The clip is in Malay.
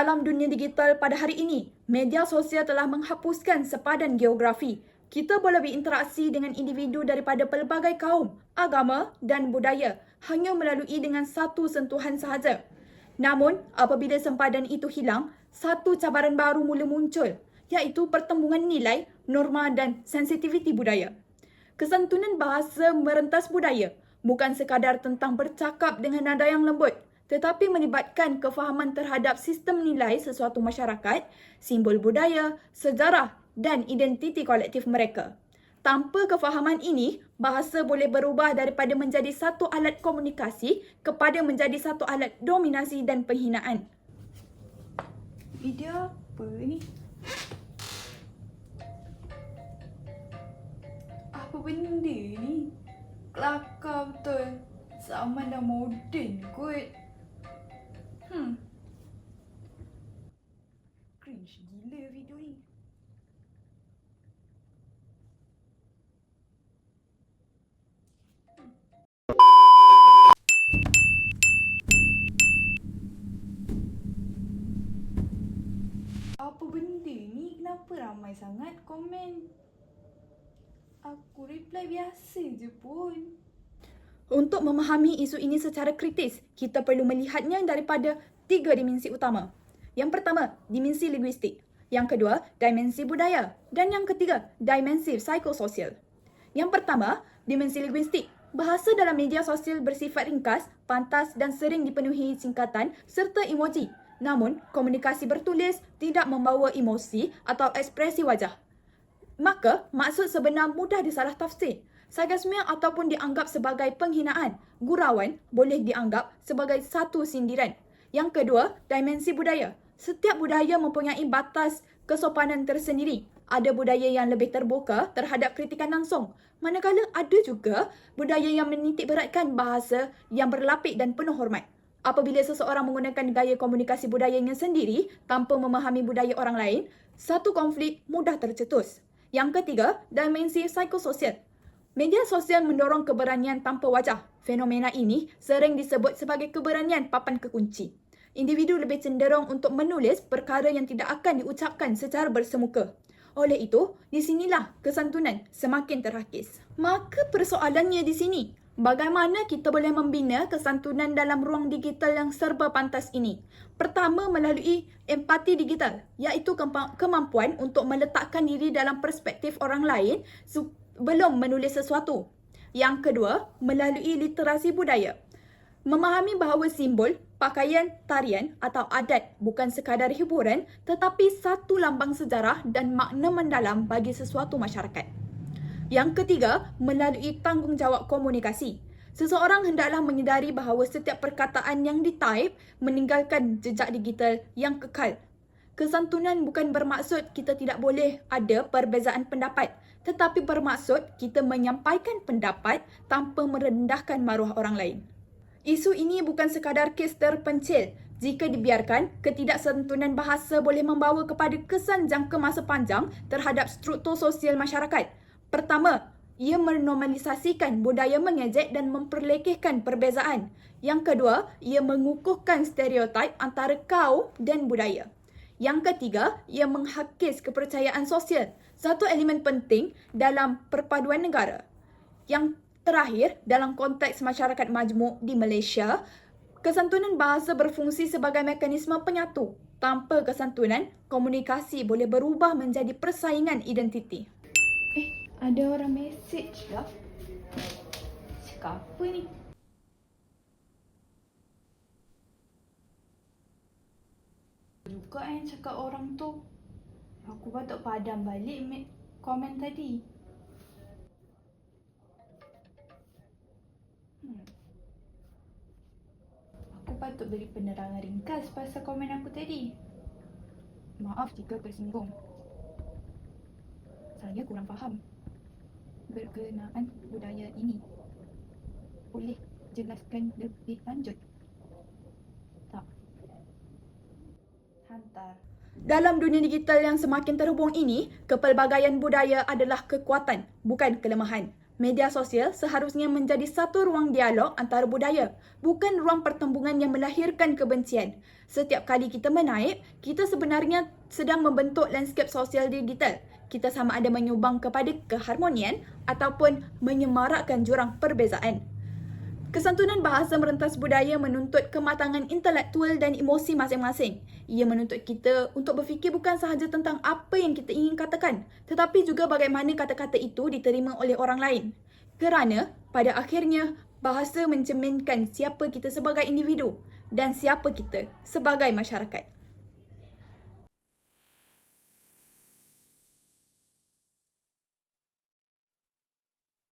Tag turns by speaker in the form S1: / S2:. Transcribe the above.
S1: Dalam dunia digital pada hari ini, media sosial telah menghapuskan sepadan geografi. Kita boleh berinteraksi dengan individu daripada pelbagai kaum, agama dan budaya hanya melalui dengan satu sentuhan sahaja. Namun, apabila sempadan itu hilang, satu cabaran baru mula muncul, iaitu pertembungan nilai, norma dan sensitiviti budaya. Kesantunan bahasa merentas budaya bukan sekadar tentang bercakap dengan nada yang lembut, tetapi melibatkan kefahaman terhadap sistem nilai sesuatu masyarakat, simbol budaya, sejarah dan identiti kolektif mereka. Tanpa kefahaman ini, bahasa boleh berubah daripada menjadi satu alat komunikasi kepada menjadi satu alat dominasi dan penghinaan. Video apa ni? Apa benda ni? Kelakar betul. Zaman dah moden kot. Cringe gila video ni. Apa benda ni? Kenapa ramai sangat komen? Aku reply biasa je pun. Untuk memahami isu ini secara kritis, kita perlu melihatnya daripada 3 dimensi utama. Yang pertama, dimensi linguistik. Yang kedua, dimensi budaya. Dan yang ketiga, dimensi psikososial. Yang pertama, dimensi linguistik. Bahasa dalam media sosial bersifat ringkas, pantas dan sering dipenuhi singkatan serta emoji. Namun, komunikasi bertulis tidak membawa emosi atau ekspresi wajah. Maka, maksud sebenar mudah disalah tafsir. Sarkasme ataupun dianggap sebagai penghinaan. Gurauan boleh dianggap sebagai satu sindiran. Yang kedua, dimensi budaya. Setiap budaya mempunyai batas kesopanan tersendiri. Ada budaya yang lebih terbuka terhadap kritikan langsung. Manakala ada juga budaya yang menitik beratkan bahasa yang berlapik dan penuh hormat. Apabila seseorang menggunakan gaya komunikasi budayanya sendiri tanpa memahami budaya orang lain, satu konflik mudah tercetus. Yang ketiga, dimensi psikososial. Media sosial mendorong keberanian tanpa wajah. Fenomena ini sering disebut sebagai keberanian papan kekunci. Individu lebih cenderung untuk menulis perkara yang tidak akan diucapkan secara bersemuka. Oleh itu, di sinilah kesantunan semakin terhakis. Maka persoalannya di sini, bagaimana kita boleh membina kesantunan dalam ruang digital yang serba pantas ini? Pertama, melalui empati digital, iaitu kemampuan untuk meletakkan diri dalam perspektif orang lain sebelum menulis sesuatu. Yang kedua, melalui literasi budaya. Memahami bahawa simbol, pakaian, tarian atau adat bukan sekadar hiburan tetapi satu lambang sejarah dan makna mendalam bagi sesuatu masyarakat. Yang ketiga, melalui tanggungjawab komunikasi. Seseorang hendaklah menyedari bahawa setiap perkataan yang di-type meninggalkan jejak digital yang kekal. Kesantunan bukan bermaksud kita tidak boleh ada perbezaan pendapat, tetapi bermaksud kita menyampaikan pendapat tanpa merendahkan maruah orang lain. Isu ini bukan sekadar kes terpencil. Jika dibiarkan, ketidaksantunan bahasa boleh membawa kepada kesan jangka masa panjang terhadap struktur sosial masyarakat. Pertama, ia menormalisasikan budaya mengejek dan memperlekehkan perbezaan. Yang kedua, ia mengukuhkan stereotip antara kaum dan budaya. Yang ketiga, ia menghakis kepercayaan sosial, satu elemen penting dalam perpaduan negara. Yang terakhir, dalam konteks masyarakat majmuk di Malaysia, kesantunan bahasa berfungsi sebagai mekanisme penyatu. Tanpa kesantunan, komunikasi boleh berubah menjadi persaingan identiti. Ada orang message dah. Cakap apa ni? Juga yang cakap orang tu. Aku patut padam balik komen tadi. Aku patut beri penerangan ringkas pasal komen aku tadi. Maaf jika tersinggung. Saya kurang faham berkenaan budaya ini. Boleh jelaskan lebih lanjut? Tak. Hantar. Dalam dunia digital yang semakin terhubung ini, kepelbagaian budaya adalah kekuatan, bukan kelemahan. Media sosial seharusnya menjadi satu ruang dialog antara budaya, bukan ruang pertembungan yang melahirkan kebencian. Setiap kali kita menaip, kita sebenarnya sedang membentuk lanskap sosial digital. Kita sama ada menyumbang kepada keharmonian ataupun menyemarakkan jurang perbezaan. Kesantunan bahasa merentas budaya menuntut kematangan intelektual dan emosi masing-masing. Ia menuntut kita untuk berfikir bukan sahaja tentang apa yang kita ingin katakan, tetapi juga bagaimana kata-kata itu diterima oleh orang lain. Kerana, pada akhirnya, bahasa mencerminkan siapa kita sebagai individu dan siapa kita sebagai masyarakat.